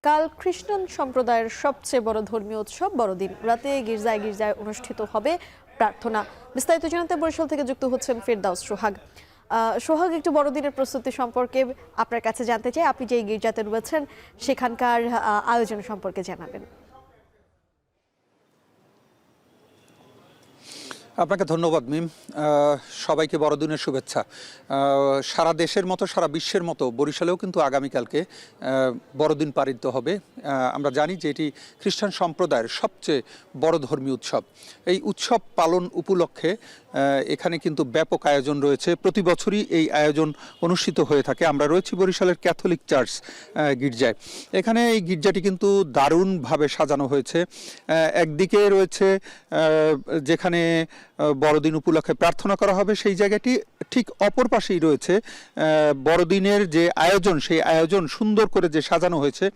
কাল খ্রিস্টান সম্প্রদায়ের সবচেয়ে বড় ধর্মীয় উৎসব বড়দিন। রাতে গির্জায় গির্জায় অনুষ্ঠিত হবে প্রার্থনা। বিস্তারিত জানাতে বরিশাল থেকে যুক্ত হচ্ছেন ফেরদাউস সোহাগ। সোহাগ, একটু বড়দিনের প্রস্তুতি সম্পর্কে আপনার কাছে জানতে চাই। আপনি যে গির্জাতে রয়েছেন সেখানকার আয়োজন সম্পর্কে জানাবেন। আপনাকে ধন্যবাদ মিম। সবাইকে বড়দিনের শুভেচ্ছা। সারা দেশের মতো সারা বিশ্বের মতো বরিশালেও কিন্তু আগামীকালকে বড়দিন পালিত হবে। আমরা জানি যে এটি খ্রিস্টান সম্প্রদায়ের সবচেয়ে বড় ধর্মীয় উৎসব। এই উৎসব পালন উপলক্ষে এখানে কিন্তু ব্যাপক আয়োজন রয়েছে। প্রতি বছরই এই আয়োজন অনুষ্ঠিত হয়ে থাকে। আমরা রয়েছি বরিশালের ক্যাথলিক চার্চ গির্জায়। এখানে এই গির্জাটি কিন্তু দারুণভাবে সাজানো হয়েছে। একদিকে রয়েছে যেখানে বড়দিন উপলক্ষে প্রার্থনা করা হবে সেই জায়গাটি, ঠিক অপর পাশেই রয়েছে বড়দিনের যে আয়োজন, সেই আয়োজন সুন্দর করে যে সাজানো হয়েছে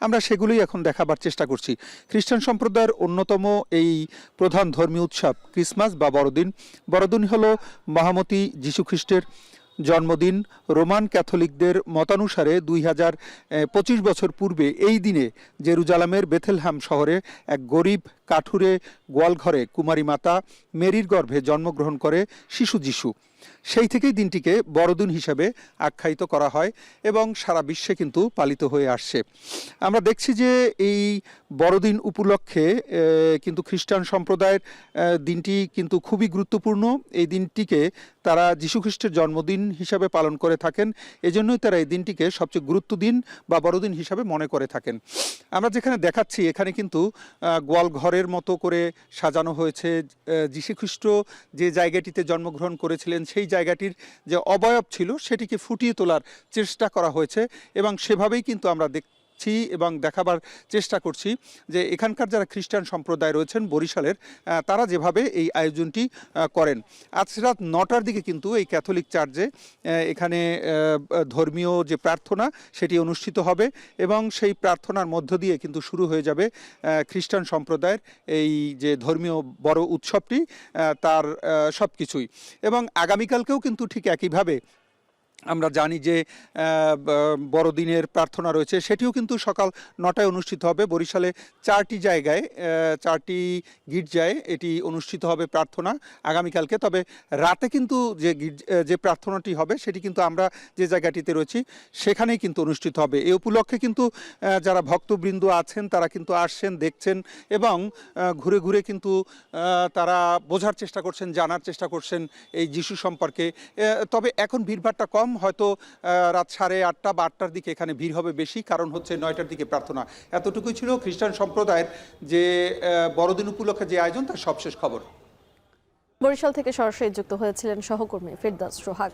আমরা সেগুলোই এখন দেখাবার চেষ্টা করছি। খ্রিস্টান সম্প্রদায়ের অন্যতম এই প্রধান ধর্মীয় উৎসব ক্রিসমাস বা বড়দিন। বড়দিন হলো মহামতি যীশু খ্রিস্টের জন্মদিন। রোমান ক্যাথলিকদের মতানুসারে 2025 বছর পূর্বে এই দিনে জেরুজালেমের বেথেলহ্যাম শহরে এক গরিব কাঠুরে গোয়ালঘরে কুমারী মাতা মেরির গর্ভে জন্মগ্রহণ করে শিশু যীশু। সেই থেকেই দিনটিকে বড়দিন হিসাবে আখ্যায়িত করা হয় এবং সারা বিশ্বে কিন্তু পালিত হয়ে আসছে। আমরা দেখছি যে এই বড়দিন উপলক্ষে কিন্তু খ্রিস্টান সম্প্রদায়ের দিনটি কিন্তু খুবই গুরুত্বপূর্ণ। এই দিনটিকে তারা যীশুখ্রিস্টের জন্মদিন হিসাবে পালন করে থাকেন। এজন্যই তারা এই দিনটিকে সবচেয়ে গুরুত্ব দিন বা বড়দিন হিসাবে মনে করে থাকেন। আমরা যেখানে দেখাচ্ছি এখানে কিন্তু গোয়ালঘরের মতো করে সাজানো হয়েছে। যীশুখ্রিস্ট যে জায়গাটিতে জন্মগ্রহণ করেছিলেন সেই জায়গাটির যে অবয়ব ছিল সেটিকে ফুটিয়ে তোলার চেষ্টা করা হয়েছে এবং সেভাবেই কিন্তু আমরা এবং দেখাবার চেষ্টা করছি যে এখানকার যারা খ্রিস্টান সম্প্রদায় রয়েছেন বরিশালের, তারা যেভাবে এই আয়োজনটি করেন। আজ রাত 9টার দিকে কিন্তু এই ক্যাথলিক চার্চে এখানে ধর্মীয় যে প্রার্থনা সেটি অনুষ্ঠিত হবে এবং সেই প্রার্থনার মধ্য দিয়ে কিন্তু শুরু হয়ে যাবে খ্রিস্টান সম্প্রদায়ের এই যে ধর্মীয় বড় উৎসবটি, তার সব কিছুই। এবং আগামীকালকেও কিন্তু ঠিক একইভাবে আমরা জানি যে বড়দিনের প্রার্থনা রয়েছে, সেটিও কিন্তু সকাল 9টায় অনুষ্ঠিত হবে। বরিশালে 4টি জায়গায় 4টি গির্জায় এটি অনুষ্ঠিত হবে প্রার্থনা আগামীকালকে। তবে রাতে কিন্তু যে প্রার্থনাটি হবে সেটি কিন্তু আমরা যে জায়গাটিতে রয়েছি সেখানেই কিন্তু অনুষ্ঠিত হবে। এই উপলক্ষে কিন্তু যারা ভক্তবৃন্দ আছেন তারা কিন্তু আসছেন, দেখছেন এবং ঘুরে ঘুরে কিন্তু তারা বোঝার চেষ্টা করছেন, জানার চেষ্টা করছেন এই যিশু সম্পর্কে। তবে এখন ভিড়ভাড়টা কম, হয়তো রাত 8:30 বা 8টার দিকে এখানে ভিড় হবে বেশি, কারণ হচ্ছে 9টার দিকে প্রার্থনা। এতটুকুই ছিল খ্রিস্টান সম্প্রদায়ের যে বড়দিন উপলক্ষে যে আয়োজন, তার সবশেষ খবর। বরিশাল থেকে সরাসরি যুক্ত হয়েছিলেন সহকর্মী ফেরদাউস সোহাগ।